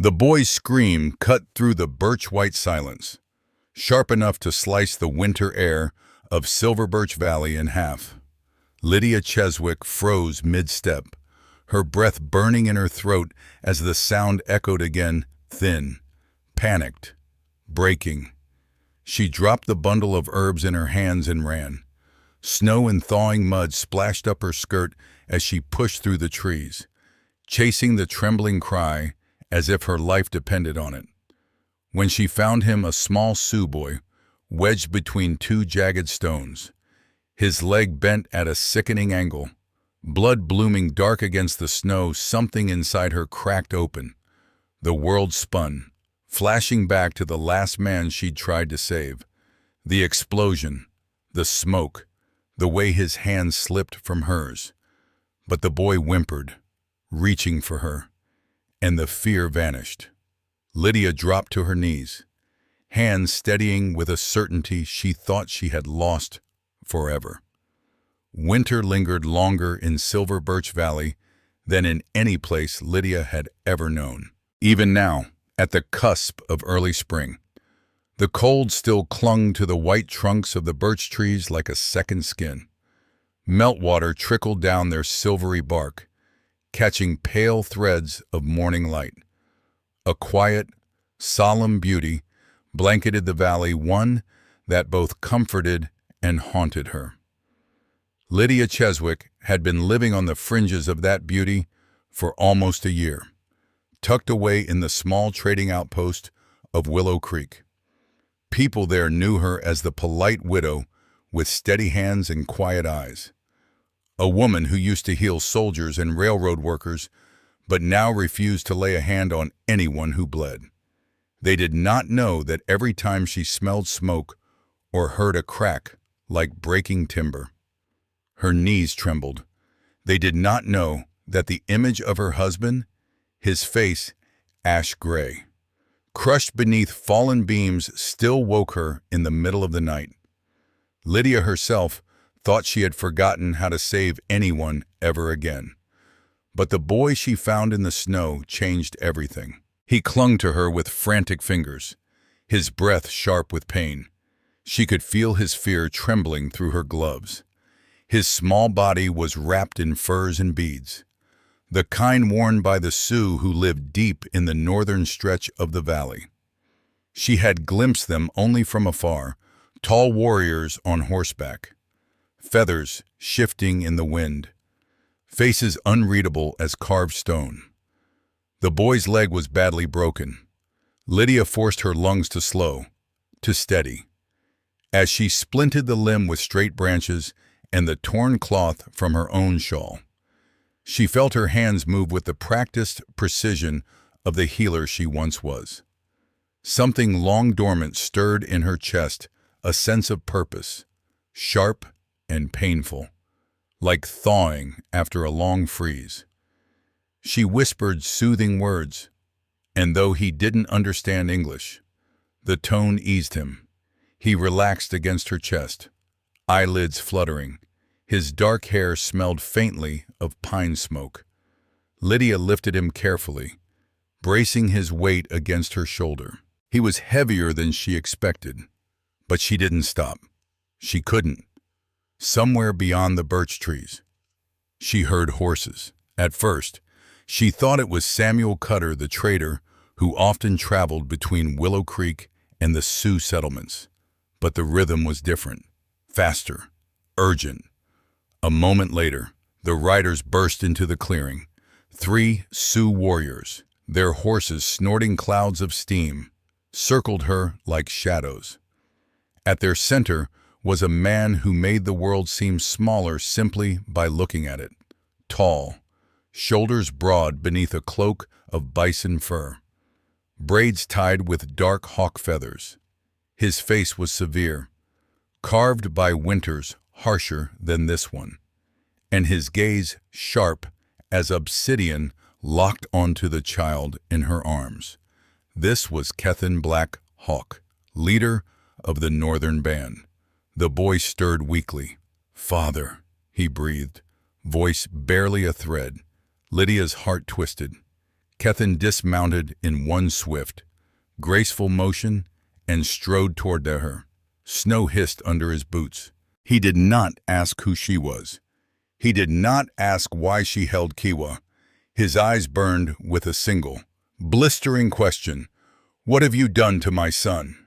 The boy's scream cut through the birch-white silence, sharp enough to slice the winter air of Silver Birch Valley in half. Lydia Cheswick froze mid-step, her breath burning in her throat as the sound echoed again, thin, panicked, breaking. She dropped the bundle of herbs in her hands and ran. Snow and thawing mud splashed up her skirt as she pushed through the trees, chasing the trembling cry as if her life depended on it. When she found him, a small Sioux boy, wedged between two jagged stones, his leg bent at a sickening angle, blood blooming dark against the snow, something inside her cracked open. The world spun, flashing back to the last man she'd tried to save. The explosion, the smoke, the way his hand slipped from hers. But the boy whimpered, reaching for her, and the fear vanished. Lydia dropped to her knees, hands steadying with a certainty she thought she had lost forever. Winter lingered longer in Silver Birch Valley than in any place Lydia had ever known. Even now, at the cusp of early spring, the cold still clung to the white trunks of the birch trees like a second skin. Meltwater trickled down their silvery bark, catching pale threads of morning light. A quiet, solemn beauty blanketed the valley, one that both comforted and haunted her. Lydia Cheswick had been living on the fringes of that beauty for almost a year, tucked away in the small trading outpost of Willow Creek. People there knew her as the polite widow with steady hands and quiet eyes, a woman who used to heal soldiers and railroad workers, but now refused to lay a hand on anyone who bled. They did not know that every time she smelled smoke or heard a crack like breaking timber, her knees trembled. They did not know that the image of her husband, his face ash gray, crushed beneath fallen beams, still woke her in the middle of the night. Lydia herself thought she had forgotten how to save anyone ever again. But the boy she found in the snow changed everything. He clung to her with frantic fingers, his breath sharp with pain. She could feel his fear trembling through her gloves. His small body was wrapped in furs and beads, the kind worn by the Sioux who lived deep in the northern stretch of the valley. She had glimpsed them only from afar, tall warriors on horseback, feathers shifting in the wind, faces unreadable as carved stone. The boy's leg was badly broken. Lydia forced her lungs to slow, to steady, as she splinted the limb with straight branches and the torn cloth from her own shawl. She felt her hands move with the practiced precision of the healer she once was. Something long dormant stirred in her chest, a sense of purpose, sharp and painful, like thawing after a long freeze. She whispered soothing words, and though he didn't understand English, the tone eased him. He relaxed against her chest, eyelids fluttering. His dark hair smelled faintly of pine smoke. Lydia lifted him carefully, bracing his weight against her shoulder. He was heavier than she expected, but she didn't stop. She couldn't. Somewhere beyond the birch trees, she heard horses. At first, she thought it was Samuel Cutter, the trader, who often traveled between Willow Creek and the Sioux settlements. But the rhythm was different, faster, urgent. A moment later, the riders burst into the clearing. 3 Sioux warriors, their horses snorting clouds of steam, circled her like shadows. At their center was a man who made the world seem smaller simply by looking at it. Tall, shoulders broad beneath a cloak of bison fur, braids tied with dark hawk feathers. His face was severe, carved by winters harsher than this one, and his gaze sharp as obsidian locked onto the child in her arms. This was Kethan Black Hawk, leader of the northern band. The boy stirred weakly. "Father," he breathed, voice barely a thread. Lydia's heart twisted. Kethan dismounted in one swift, graceful motion and strode toward her. Snow hissed under his boots. He did not ask who she was. He did not ask why she held Kiwa. His eyes burned with a single, blistering question. "What have you done to my son?"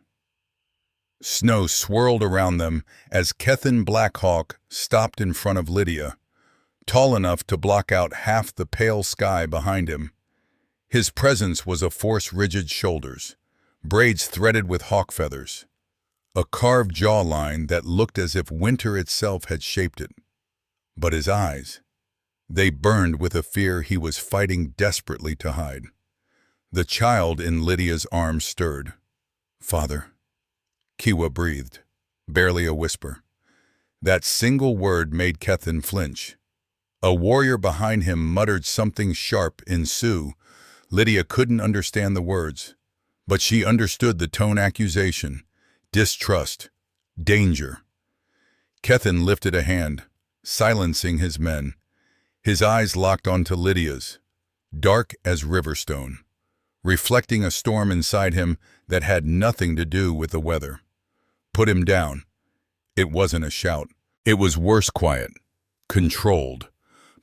Snow swirled around them as Kethan Black Hawk stopped in front of Lydia, tall enough to block out half the pale sky behind him. His presence was a force rigid shoulders, braids threaded with hawk feathers, a carved jawline that looked as if winter itself had shaped it. But his eyes, they burned with a fear he was fighting desperately to hide. The child in Lydia's arms stirred. "Father," Kiwa breathed, barely a whisper. That single word made Kethan flinch. A warrior behind him muttered something sharp in Sioux. Lydia couldn't understand the words, but she understood the tone: accusation, distrust, danger. Kethan lifted a hand, silencing his men. His eyes locked onto Lydia's, dark as riverstone, reflecting a storm inside him that had nothing to do with the weather. "Put him down." It wasn't a shout. It was worse, quiet, controlled,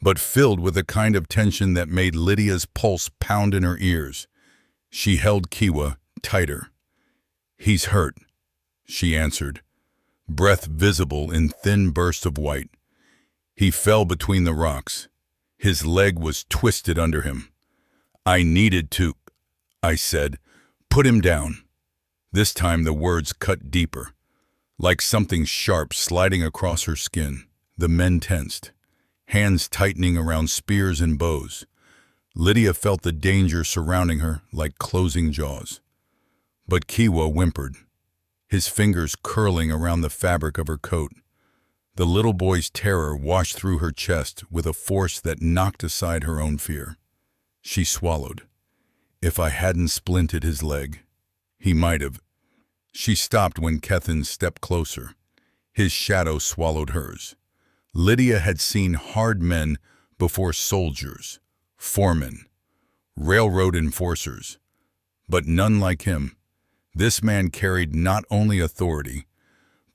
but filled with a kind of tension that made Lydia's pulse pound in her ears. She held Kiwa tighter. "He's hurt," she answered, breath visible in thin bursts of white. He fell between the rocks. His leg was twisted under him. "I needed to," I said. "Put him down." This time the words cut deeper, like something sharp sliding across her skin. The men tensed, hands tightening around spears and bows. Lydia felt the danger surrounding her like closing jaws. But Kiwa whimpered, his fingers curling around the fabric of her coat. The little boy's terror washed through her chest with a force that knocked aside her own fear. She swallowed. If I hadn't splinted his leg, he might have. She stopped when Kethan stepped closer. His shadow swallowed hers. Lydia had seen hard men before: soldiers, foremen, railroad enforcers, but none like him. This man carried not only authority,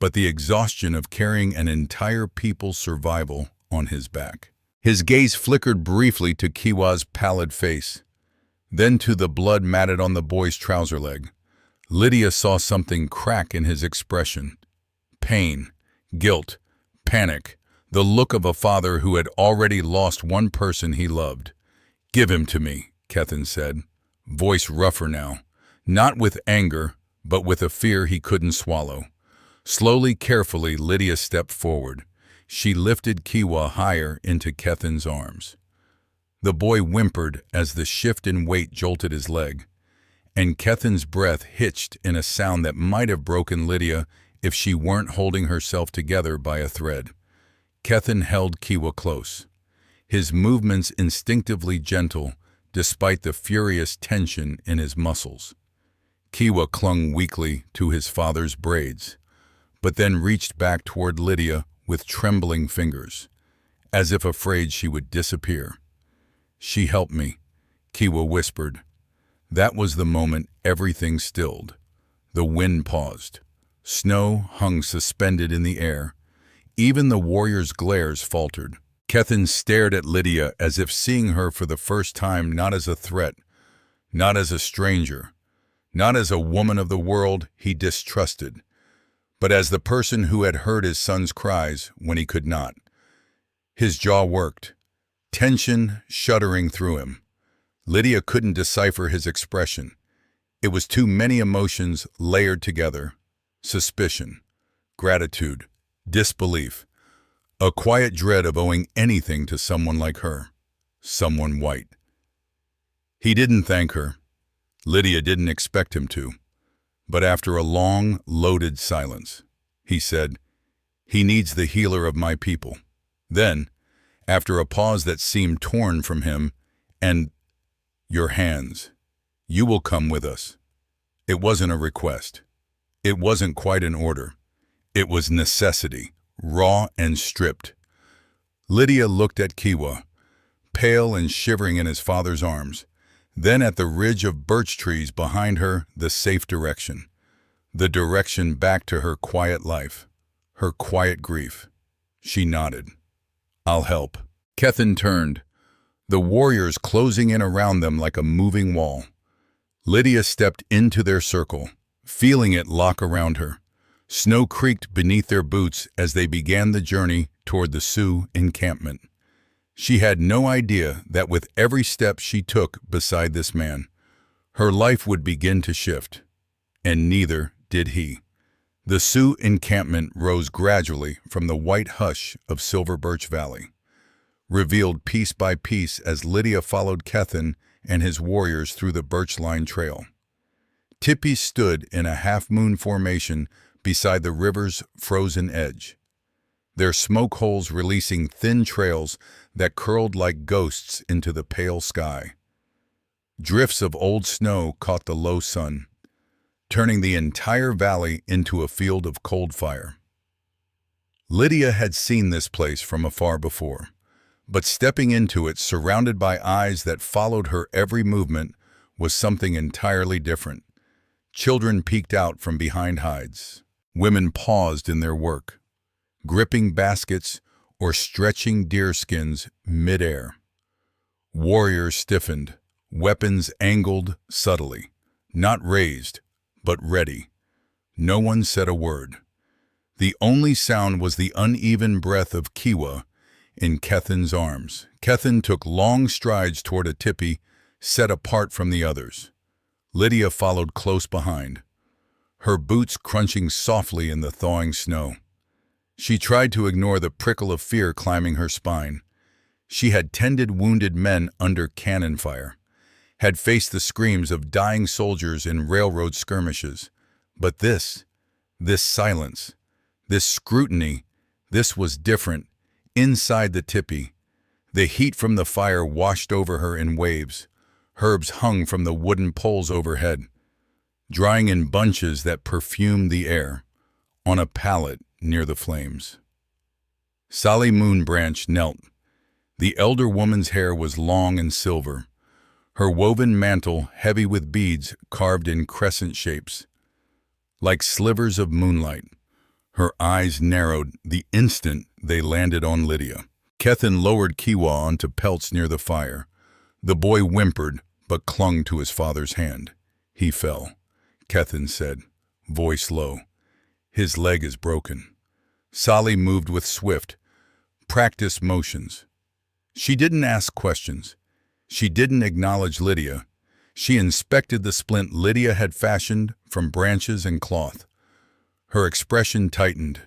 but the exhaustion of carrying an entire people's survival on his back. His gaze flickered briefly to Kiwa's pallid face, then to the blood matted on the boy's trouser leg. Lydia saw something crack in his expression. Pain, guilt, panic, the look of a father who had already lost one person he loved. "Give him to me," Kethan said, voice rougher now, not with anger, but with a fear he couldn't swallow. Slowly, carefully, Lydia stepped forward. She lifted Kiwa higher into Kethan's arms. The boy whimpered as the shift in weight jolted his leg, and Kethan's breath hitched in a sound that might have broken Lydia if she weren't holding herself together by a thread. Kethan held Kiwa close, his movements instinctively gentle despite the furious tension in his muscles. Kiwa clung weakly to his father's braids, but then reached back toward Lydia with trembling fingers, as if afraid she would disappear. "She helped me," Kiwa whispered. That was the moment everything stilled. The wind paused. Snow hung suspended in the air. Even the warrior's glares faltered. Kethan stared at Lydia as if seeing her for the first time, not as a threat, not as a stranger, not as a woman of the world he distrusted, but as the person who had heard his son's cries when he could not. His jaw worked, tension shuddering through him. Lydia couldn't decipher his expression. It was too many emotions layered together: suspicion, gratitude, disbelief, a quiet dread of owing anything to someone like her, someone white. He didn't thank her. Lydia didn't expect him to. But after a long, loaded silence, he said, "He needs the healer of my people." Then, after a pause that seemed torn from him, "And your hands, you will come with us." It wasn't a request. It wasn't quite an order. It was necessity, raw and stripped. Lydia looked at Kiwa, pale and shivering in his father's arms. Then at the ridge of birch trees behind her, the safe direction. The direction back to her quiet life, her quiet grief. She nodded. "I'll help." Kethan turned, the warriors closing in around them like a moving wall. Lydia stepped into their circle, feeling it lock around her. Snow creaked beneath their boots as they began the journey toward the Sioux encampment. She had no idea that with every step she took beside this man, her life would begin to shift. And neither did he. The Sioux encampment rose gradually from the white hush of Silver Birch Valley, revealed piece by piece as Lydia followed Kethan and his warriors through the birch-lined trail. Tipis stood in a half-moon formation beside the river's frozen edge, their smoke holes releasing thin trails that curled like ghosts into the pale sky. Drifts of old snow caught the low sun, turning the entire valley into a field of cold fire. Lydia had seen this place from afar before, but stepping into it surrounded by eyes that followed her every movement was something entirely different. Children peeked out from behind hides. Women paused in their work, gripping baskets or stretching deerskins mid-air. Warriors stiffened, weapons angled subtly, not raised, but ready. No one said a word. The only sound was the uneven breath of Kiwa in Kethan's arms. Kethan took long strides toward a tipi set apart from the others. Lydia followed close behind, her boots crunching softly in the thawing snow. She tried to ignore the prickle of fear climbing her spine. She had tended wounded men under cannon fire, had faced the screams of dying soldiers in railroad skirmishes. But this silence, this scrutiny, this was different. Inside the tipi, the heat from the fire washed over her in waves. Herbs hung from the wooden poles overhead, drying in bunches that perfumed the air, on a pallet near the flames. Sally Moonbranch knelt. The elder woman's hair was long and silver, her woven mantle heavy with beads carved in crescent shapes. Like slivers of moonlight, her eyes narrowed the instant they landed on Lydia. Kethan lowered Kiwa onto pelts near the fire. The boy whimpered, but clung to his father's hand. "He fell," Kethan said, voice low. "His leg is broken." Sally moved with swift, practiced motions. She didn't ask questions. She didn't acknowledge Lydia. She inspected the splint Lydia had fashioned from branches and cloth. Her expression tightened.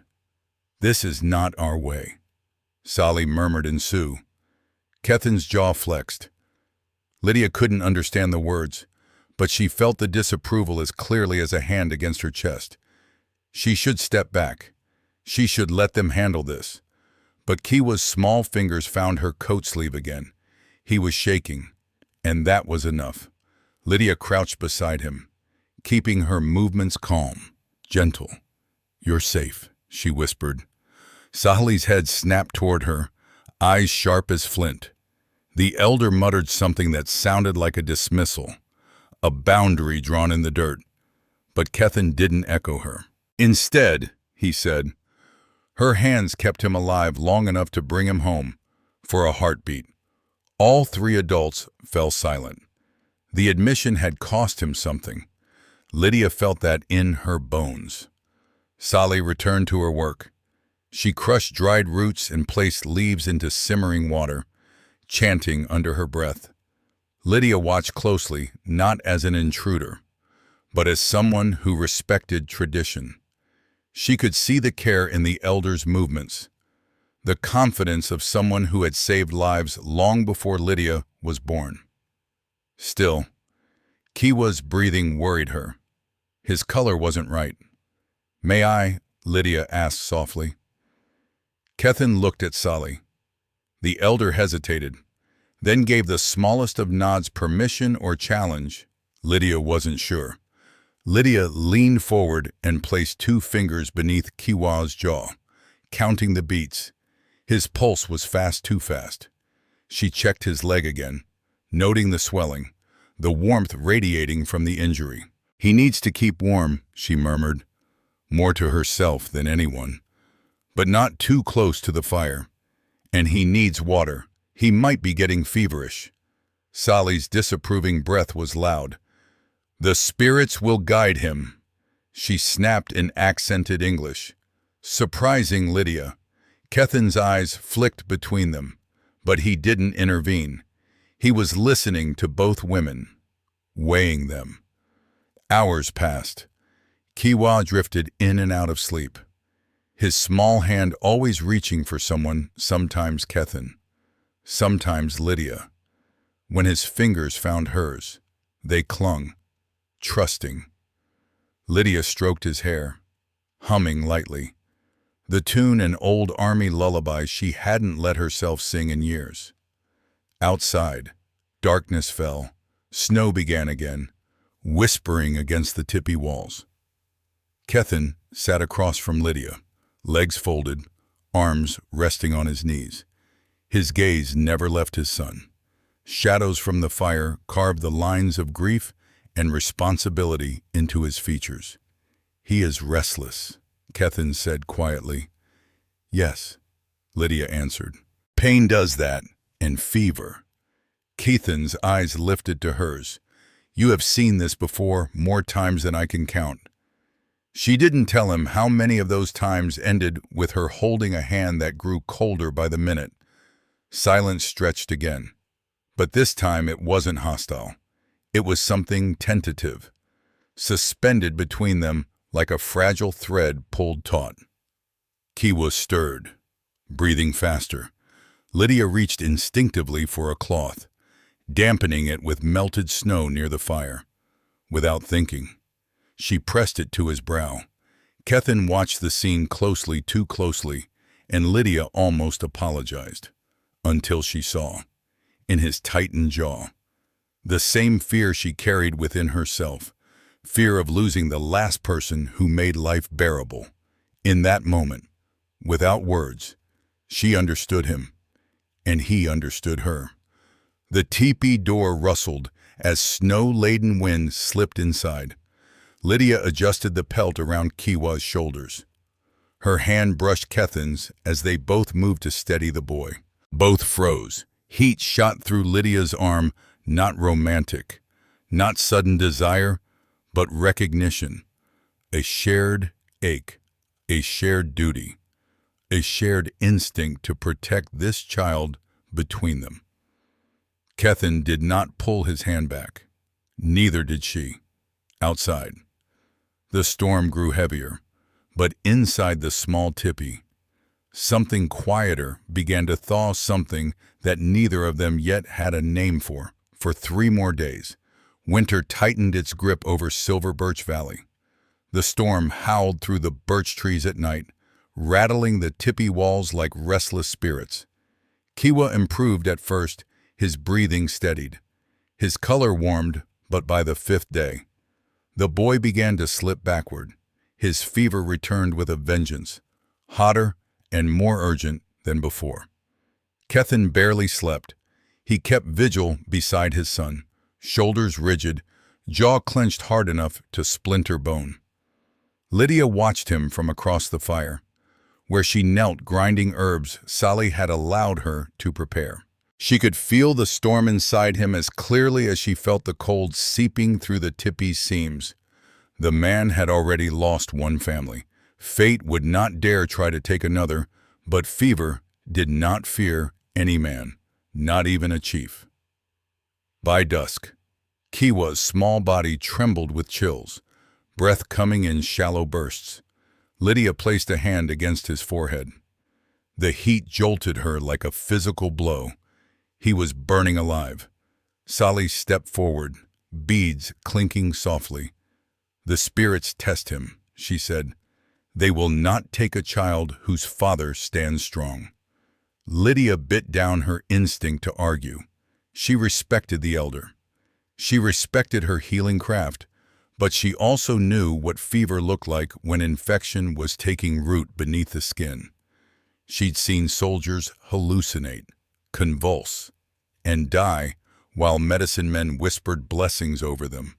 "This is not our way," Sally murmured in Sioux. Kethan's jaw flexed. Lydia couldn't understand the words, but she felt the disapproval as clearly as a hand against her chest. She should step back. She should let them handle this. But Kiwa's small fingers found her coat sleeve again. He was shaking, and that was enough. Lydia crouched beside him, keeping her movements calm, gentle. "You're safe," she whispered. Sally's head snapped toward her, eyes sharp as flint. The elder muttered something that sounded like a dismissal, a boundary drawn in the dirt. But Kethan didn't echo her. "Instead," he said, her hands kept him alive long enough to bring him home, for a heartbeat. All three adults fell silent. The admission had cost him something. Lydia felt that in her bones. Sally returned to her work. She crushed dried roots and placed leaves into simmering water, chanting under her breath. Lydia watched closely, not as an intruder, but as someone who respected tradition. She could see the care in the elders' movements, the confidence of someone who had saved lives long before Lydia was born. Still, Kiwa's breathing worried her. His color wasn't right. "May I?" Lydia asked softly. Kethan looked at Sally. The elder hesitated, then gave the smallest of nods, permission or challenge. Lydia wasn't sure. Lydia leaned forward and placed 2 fingers beneath Kiwa's jaw, counting the beats. His pulse was fast, too fast. She checked his leg again, noting the swelling, the warmth radiating from the injury. "He needs to keep warm," she murmured, more to herself than anyone, "but not too close to the fire. And he needs water. He might be getting feverish." Sally's disapproving breath was loud. "The spirits will guide him," she snapped in accented English. Surprising Lydia. Kethan's eyes flicked between them, but he didn't intervene. He was listening to both women, weighing them. Hours passed. Kiwa drifted in and out of sleep, his small hand always reaching for someone, sometimes Kethan, sometimes Lydia. When his fingers found hers, they clung, trusting. Lydia stroked his hair, humming lightly, the tune an old army lullaby she hadn't let herself sing in years. Outside, darkness fell, snow began again, whispering against the tippy walls. Kethan sat across from Lydia, legs folded, arms resting on his knees. His gaze never left his son. Shadows from the fire carved the lines of grief and responsibility into his features. "He is restless," Kethan said quietly. "Yes," Lydia answered. "Pain does that, and fever." Kethan's eyes lifted to hers. "You have seen this before, more times than I can count." She didn't tell him how many of those times ended with her holding a hand that grew colder by the minute. Silence stretched again. But this time it wasn't hostile. It was something tentative, suspended between them like a fragile thread pulled taut. Kiwa stirred, breathing faster. Lydia reached instinctively for a cloth, dampening it with melted snow near the fire. Without thinking, she pressed it to his brow. Kethan watched the scene closely, too closely, and Lydia almost apologized, until she saw, in his tightened jaw, the same fear she carried within herself, fear of losing the last person who made life bearable. In that moment, without words, she understood him, and he understood her. The teepee door rustled as snow-laden wind slipped inside. Lydia adjusted the pelt around Kiwa's shoulders. Her hand brushed Kethan's as they both moved to steady the boy. Both froze. Heat shot through Lydia's arm, not romantic, not sudden desire, but recognition. A shared ache, a shared duty, a shared instinct to protect this child between them. Kethan did not pull his hand back. Neither did she. Outside, the storm grew heavier, but inside the small tipi, something quieter began to thaw, something that neither of them yet had a name for. For 3 more days, winter tightened its grip over Silver Birch Valley. The storm howled through the birch trees at night, rattling the tipi walls like restless spirits. Kiwa improved at first, his breathing steadied. His color warmed, but by the 5th day, the boy began to slip backward. His fever returned with a vengeance, hotter and more urgent than before. Kethan barely slept. He kept vigil beside his son, shoulders rigid, jaw clenched hard enough to splinter bone. Lydia watched him from across the fire, where she knelt grinding herbs Sally had allowed her to prepare. She could feel the storm inside him as clearly as she felt the cold seeping through the tipi's seams. The man had already lost one family. Fate would not dare try to take another, but fever did not fear any man, not even a chief. By dusk, Kiwa's small body trembled with chills, breath coming in shallow bursts. Lydia placed a hand against his forehead. The heat jolted her like a physical blow. He was burning alive. Sally stepped forward, beads clinking softly. "The spirits test him," she said. "They will not take a child whose father stands strong." Lydia bit down her instinct to argue. She respected the elder. She respected her healing craft, but she also knew what fever looked like when infection was taking root beneath the skin. She'd seen soldiers hallucinate, convulse, and die while medicine men whispered blessings over them.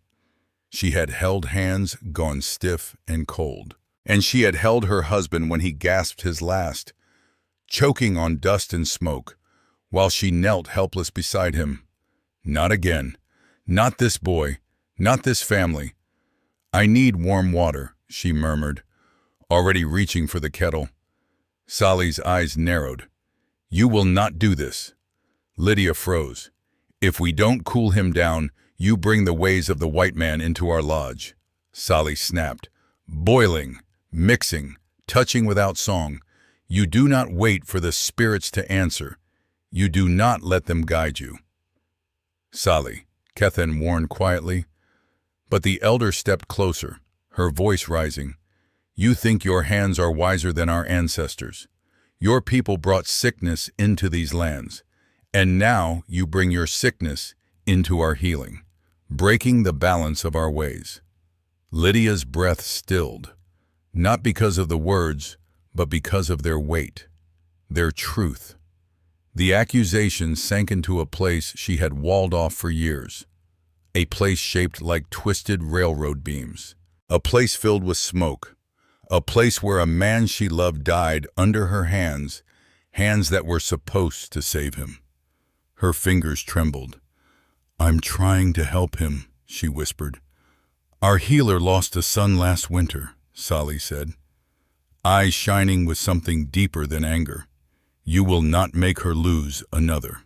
She had held hands gone stiff and cold. And she had held her husband when he gasped his last, choking on dust and smoke, while she knelt helpless beside him. Not again. Not this boy. Not this family. I need warm water, she murmured, already reaching for the kettle. Sally's eyes narrowed. You will not do this. Lydia froze. If we don't cool him down, you bring the ways of the white man into our lodge. Sally snapped. Boiling, mixing, touching without song. You do not wait for the spirits to answer. You do not let them guide you. Sally, Kethan warned quietly. But the elder stepped closer, her voice rising. You think your hands are wiser than our ancestors. Your people brought sickness into these lands, and now you bring your sickness into our healing, breaking the balance of our ways. Lydia's breath stilled, not because of the words, but because of their weight, their truth. The accusation sank into a place she had walled off for years, a place shaped like twisted railroad beams, a place filled with smoke, a place where a man she loved died under her hands, hands that were supposed to save him. Her fingers trembled. I'm trying to help him, she whispered. Our healer lost a son last winter, Sally said, eyes shining with something deeper than anger. You will not make her lose another.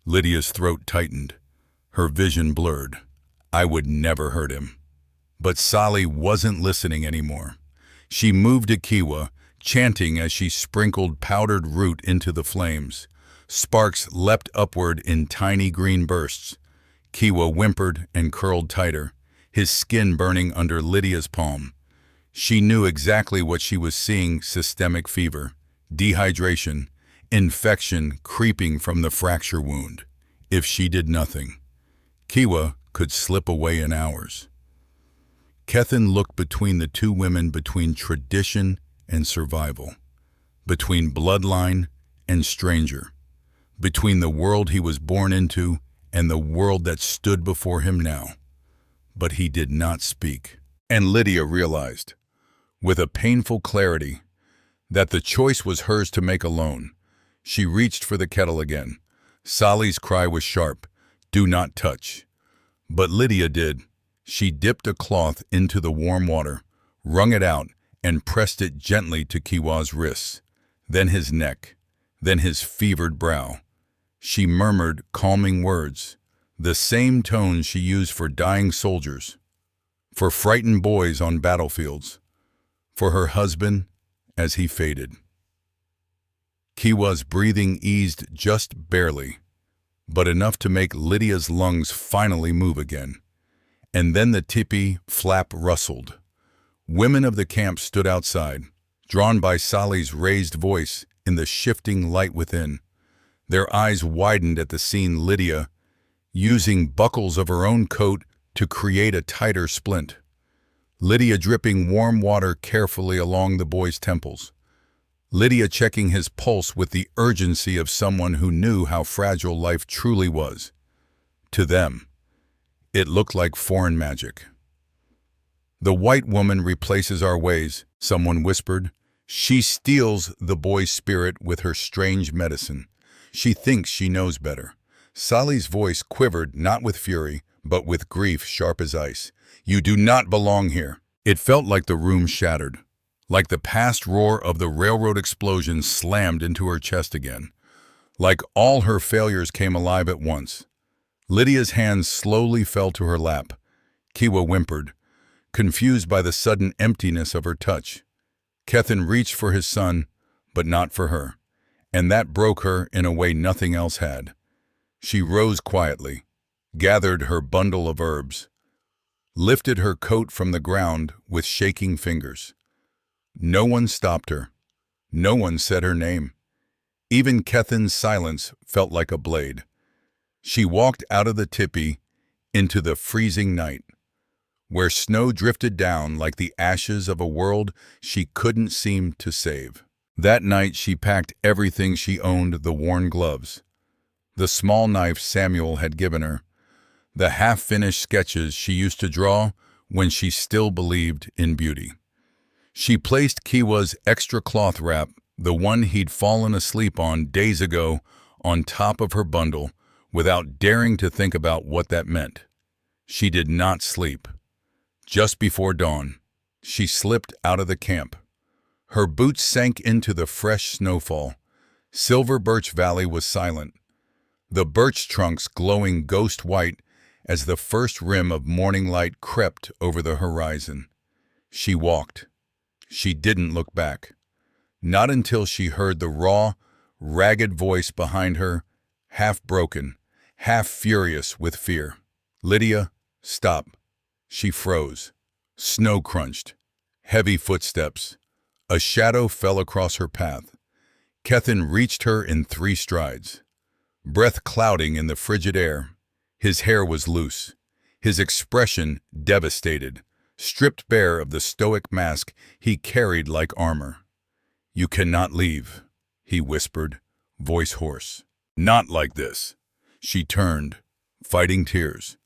Lydia's throat tightened, her vision blurred. I would never hurt him. But Sally wasn't listening anymore. She moved to Kiwa, chanting as she sprinkled powdered root into the flames. Sparks leapt upward in tiny green bursts. Kiwa whimpered and curled tighter, his skin burning under Lydia's palm. She knew exactly what she was seeing: systemic fever, dehydration, infection creeping from the fracture wound. If she did nothing, Kiwa could slip away in hours. Kethan looked between the two women, between tradition and survival, between bloodline and stranger, between the world he was born into and the world that stood before him now. But he did not speak. And Lydia realized, with a painful clarity, that the choice was hers to make alone. She reached for the kettle again. Sally's cry was sharp, do not touch. But Lydia did. She dipped a cloth into the warm water, wrung it out, and pressed it gently to Kiwa's wrists, then his neck, then his fevered brow. She murmured calming words, the same tones she used for dying soldiers, for frightened boys on battlefields, for her husband as he faded. Kiwa's breathing eased just barely, but enough to make Lydia's lungs finally move again. And then the tipi flap rustled. Women of the camp stood outside, drawn by Sally's raised voice in the shifting light within. Their eyes widened at the scene: Lydia using buckles of her own coat to create a tighter splint. Lydia dripping warm water carefully along the boy's temples. Lydia checking his pulse with the urgency of someone who knew how fragile life truly was. To them, it looked like foreign magic. The white woman replaces our ways, someone whispered. She steals the boy's spirit with her strange medicine. She thinks she knows better. Sally's voice quivered, not with fury, but with grief sharp as ice. You do not belong here. It felt like the room shattered, like the past roar of the railroad explosion slammed into her chest again, like all her failures came alive at once. Lydia's hands slowly fell to her lap. Kiwa whimpered, confused by the sudden emptiness of her touch. Kethan reached for his son, but not for her, and that broke her in a way nothing else had. She rose quietly, gathered her bundle of herbs, lifted her coat from the ground with shaking fingers. No one stopped her. No one said her name. Even Kethan's silence felt like a blade. She walked out of the tipi into the freezing night, where snow drifted down like the ashes of a world she couldn't seem to save. That night she packed everything she owned: the worn gloves, the small knife Samuel had given her, the half-finished sketches she used to draw when she still believed in beauty. She placed Kiwa's extra cloth wrap, the one he'd fallen asleep on days ago, on top of her bundle without daring to think about what that meant. She did not sleep. Just before dawn, she slipped out of the camp. Her boots sank into the fresh snowfall. Silver Birch Valley was silent, the birch trunks glowing ghost white as the first rim of morning light crept over the horizon. She walked. She didn't look back. Not until she heard the raw, ragged voice behind her, half broken, half furious with fear. "Lydia, stop." She froze. Snow crunched. Heavy footsteps. A shadow fell across her path. Kethan reached her in 3 strides. Breath clouding in the frigid air. His hair was loose. His expression devastated, stripped bare of the stoic mask he carried like armor. "You cannot leave," he whispered, voice hoarse. "Not like this." She turned, fighting tears.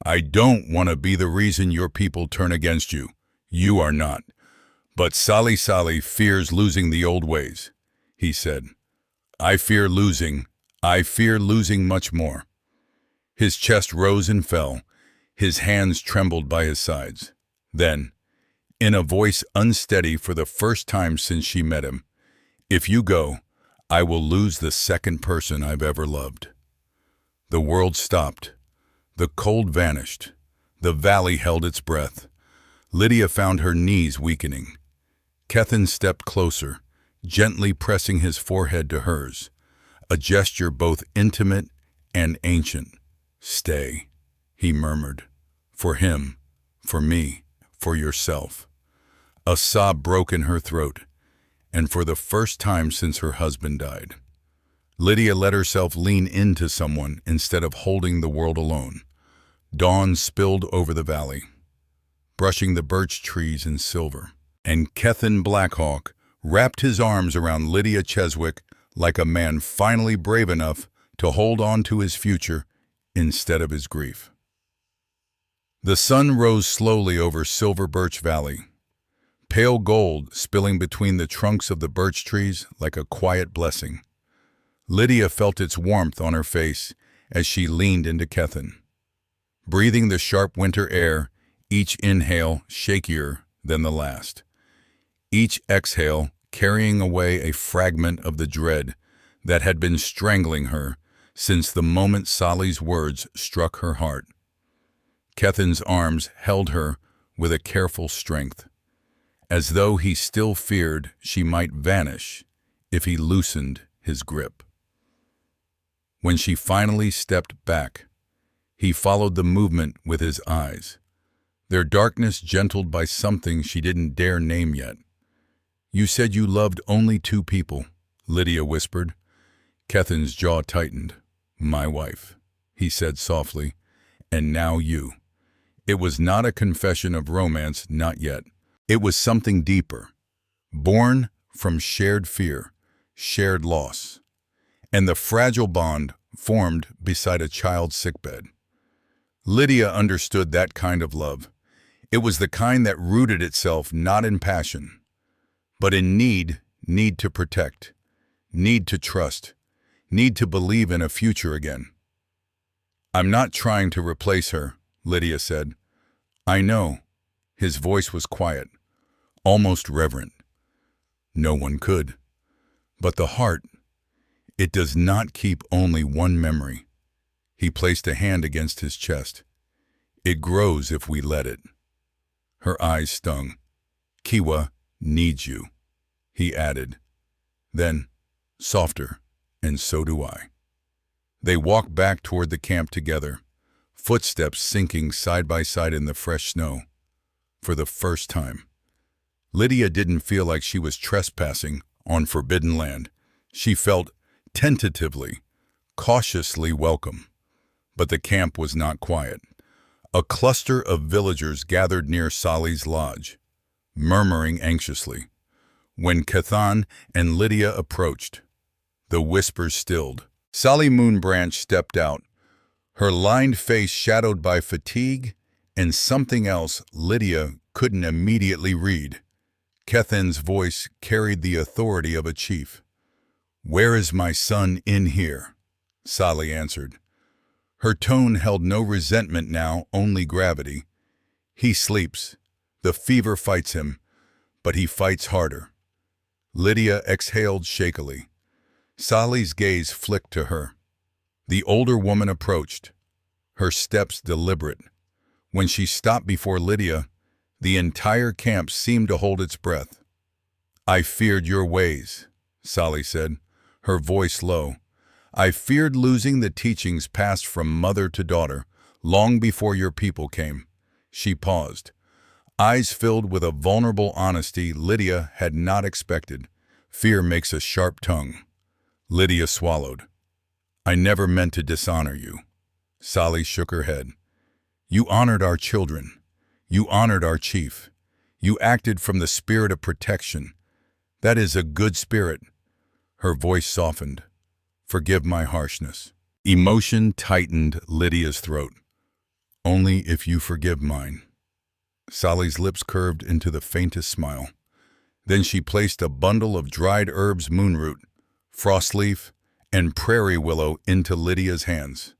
"I don't want to be the reason your people turn against you. You are not. But Sali fears losing the old ways," he said. I fear losing much more." His chest rose and fell. His hands trembled by his sides. Then, in a voice unsteady for the first time since she met him, "If you go, I will lose the second person I've ever loved." The world stopped. The cold vanished. The valley held its breath. Lydia found her knees weakening. Kethan stepped closer, gently pressing his forehead to hers, a gesture both intimate and ancient. "Stay," he murmured. "For him, for me, for yourself." A sob broke in her throat, and for the first time since her husband died, Lydia let herself lean into someone instead of holding the world alone. Dawn spilled over the valley, brushing the birch trees in silver, and Kethan Black Hawk wrapped his arms around Lydia Cheswick like a man finally brave enough to hold on to his future instead of his grief. The sun rose slowly over Silver Birch Valley, pale gold spilling between the trunks of the birch trees like a quiet blessing. Lydia felt its warmth on her face as she leaned into Kethan, breathing the sharp winter air, each inhale shakier than the last, each exhale carrying away a fragment of the dread that had been strangling her since the moment Sali's words struck her heart. Kethan's arms held her with a careful strength, as though he still feared she might vanish if he loosened his grip. When she finally stepped back, he followed the movement with his eyes, their darkness gentled by something she didn't dare name yet. "You said you loved only 2 people," Lydia whispered. Kethan's jaw tightened. "My wife," he said softly, "and now you." It was not a confession of romance, not yet. It was something deeper, born from shared fear, shared loss, and the fragile bond formed beside a child's sickbed. Lydia understood that kind of love. It was the kind that rooted itself not in passion, but in need to protect, need to trust, need to believe in a future again. "I'm not trying to replace her," Lydia said. "I know." His voice was quiet, almost reverent. "No one could. But the heart, it does not keep only one memory." He placed a hand against his chest. "It grows if we let it." Her eyes stung. "Kiwa needs you," he added. Then, softer, "and so do I." They walked back toward the camp together, footsteps sinking side by side in the fresh snow. For the first time, Lydia didn't feel like she was trespassing on forbidden land. She felt tentatively, cautiously welcome. But the camp was not quiet. A cluster of villagers gathered near Sali's lodge, murmuring anxiously. When Kethan and Lydia approached, the whispers stilled. Sally Moonbranch stepped out, her lined face shadowed by fatigue and something else Lydia couldn't immediately read. Kethan's voice carried the authority of a chief. "Where is my son in here?" Sally answered. Her tone held no resentment now, only gravity. "He sleeps. The fever fights him, but he fights harder." Lydia exhaled shakily. Sally's gaze flicked to her. The older woman approached, her steps deliberate. When she stopped before Lydia, the entire camp seemed to hold its breath. "I feared your ways," Sally said, her voice low. "I feared losing the teachings passed from mother to daughter, long before your people came." She paused, eyes filled with a vulnerable honesty Lydia had not expected. Fear makes a sharp tongue. Lydia swallowed. "I never meant to dishonor you." Sally shook her head. "You honored our children. You honored our chief. You acted from the spirit of protection. That is a good spirit." Her voice softened. "Forgive my harshness." Emotion tightened Lydia's throat. "Only if you forgive mine." Sally's lips curved into the faintest smile. Then she placed a bundle of dried herbs, moonroot, frostleaf, and prairie willow into Lydia's hands.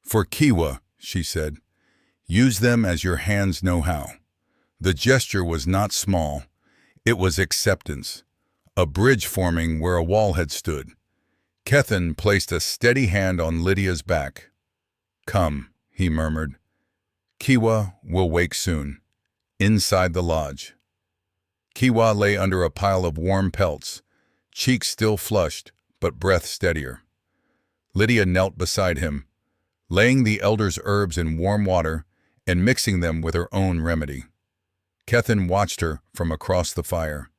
"For Kiwa," she said, "use them as your hands know how." The gesture was not small. It was acceptance, a bridge forming where a wall had stood. Kethan placed a steady hand on Lydia's back. "Come," he murmured. "Kiwa will wake soon." Inside the lodge, Kiwa lay under a pile of warm pelts, cheeks still flushed, but breath steadier. Lydia knelt beside him, laying the elder's herbs in warm water and mixing them with her own remedy. Kethan watched her from across the fire,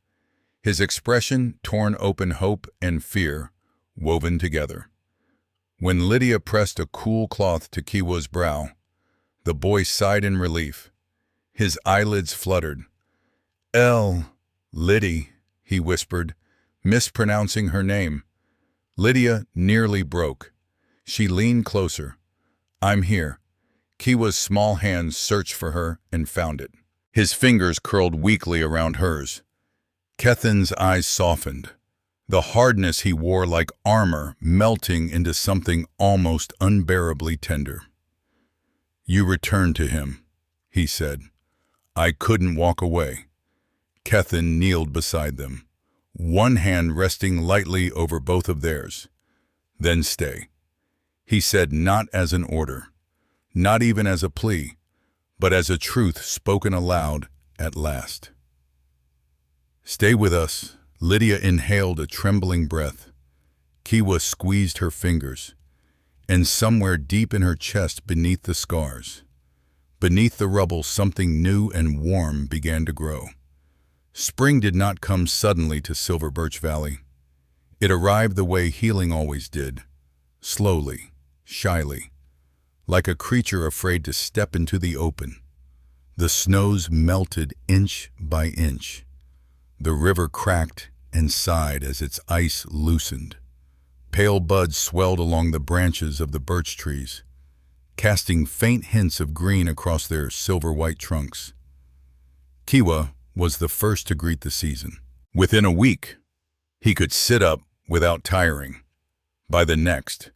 his expression torn open, hope and fear woven together. When Lydia pressed a cool cloth to Kiwa's brow, the boy sighed in relief. His eyelids fluttered. Liddy," he whispered, mispronouncing her name. Lydia nearly broke. She leaned closer. "I'm here." Kiwa's small hands searched for her and found it. His fingers curled weakly around hers. Kethan's eyes softened, the hardness he wore like armor melting into something almost unbearably tender. "You returned to him," he said. "I couldn't walk away." Kethan kneeled beside them, one hand resting lightly over both of theirs. "Then stay," he said, not as an order, not even as a plea, but as a truth spoken aloud at last. "Stay with us." Lydia inhaled a trembling breath. Kiwa squeezed her fingers, and somewhere deep in her chest beneath the scars, beneath the rubble, something new and warm began to grow. Spring did not come suddenly to Silver Birch Valley. It arrived the way healing always did, slowly, shyly, like a creature afraid to step into the open. The snows melted inch by inch. The river cracked and sighed as its ice loosened. Pale buds swelled along the branches of the birch trees, casting faint hints of green across their silver-white trunks. Kiwa was the first to greet the season. Within a week, he could sit up without tiring. By the next,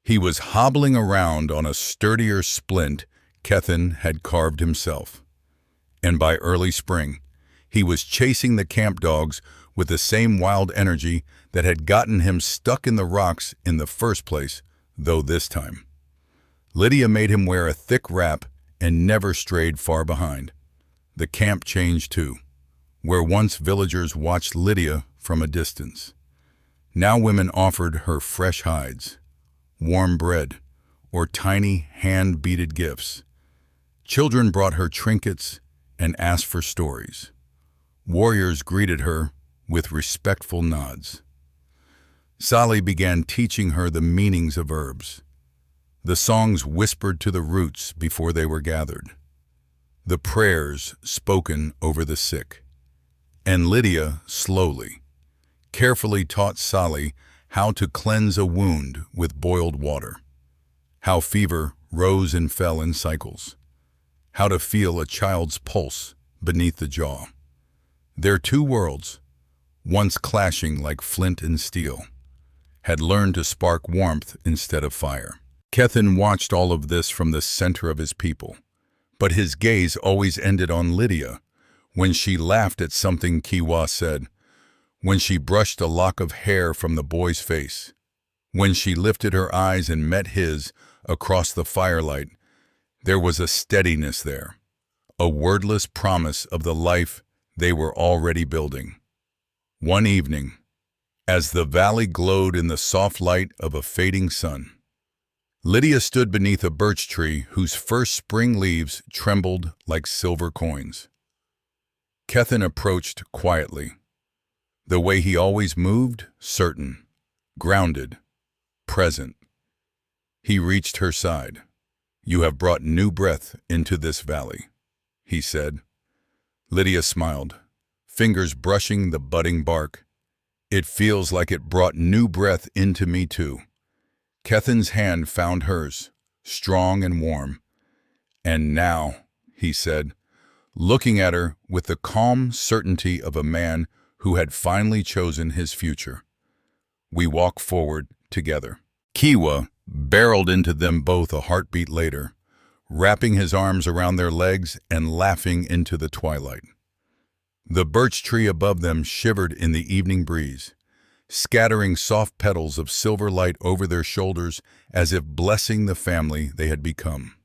he was hobbling around on a sturdier splint Kethan had carved himself. And by early spring, he was chasing the camp dogs with the same wild energy that had gotten him stuck in the rocks in the first place, though this time. Lydia made him wear a thick wrap and never strayed far behind. The camp changed too. Where once villagers watched Lydia from a distance, now women offered her fresh hides, warm bread, or tiny hand-beaded gifts. Children brought her trinkets and asked for stories. Warriors greeted her with respectful nods. Sally began teaching her the meanings of herbs, the songs whispered to the roots before they were gathered, the prayers spoken over the sick. And Lydia, slowly, carefully taught Sally how to cleanse a wound with boiled water, how fever rose and fell in cycles, how to feel a child's pulse beneath the jaw. Their two worlds, once clashing like flint and steel, had learned to spark warmth instead of fire. Kethan watched all of this from the center of his people, but his gaze always ended on Lydia, when she laughed at something Kiwa said, when she brushed a lock of hair from the boy's face, when she lifted her eyes and met his across the firelight. There was a steadiness there, a wordless promise of the life they were already building. One evening, as the valley glowed in the soft light of a fading sun, Lydia stood beneath a birch tree whose first spring leaves trembled like silver coins. Kethan approached quietly, the way he always moved, certain, grounded, present. He reached her side. "You have brought new breath into this valley," he said. Lydia smiled, fingers brushing the budding bark. "It feels like it brought new breath into me too." Kethan's hand found hers, strong and warm. "And now," he said, looking at her with the calm certainty of a man who had finally chosen his future, "we walk forward together." Kiwa barreled into them both a heartbeat later, wrapping his arms around their legs and laughing into the twilight. The birch tree above them shivered in the evening breeze, scattering soft petals of silver light over their shoulders as if blessing the family they had become.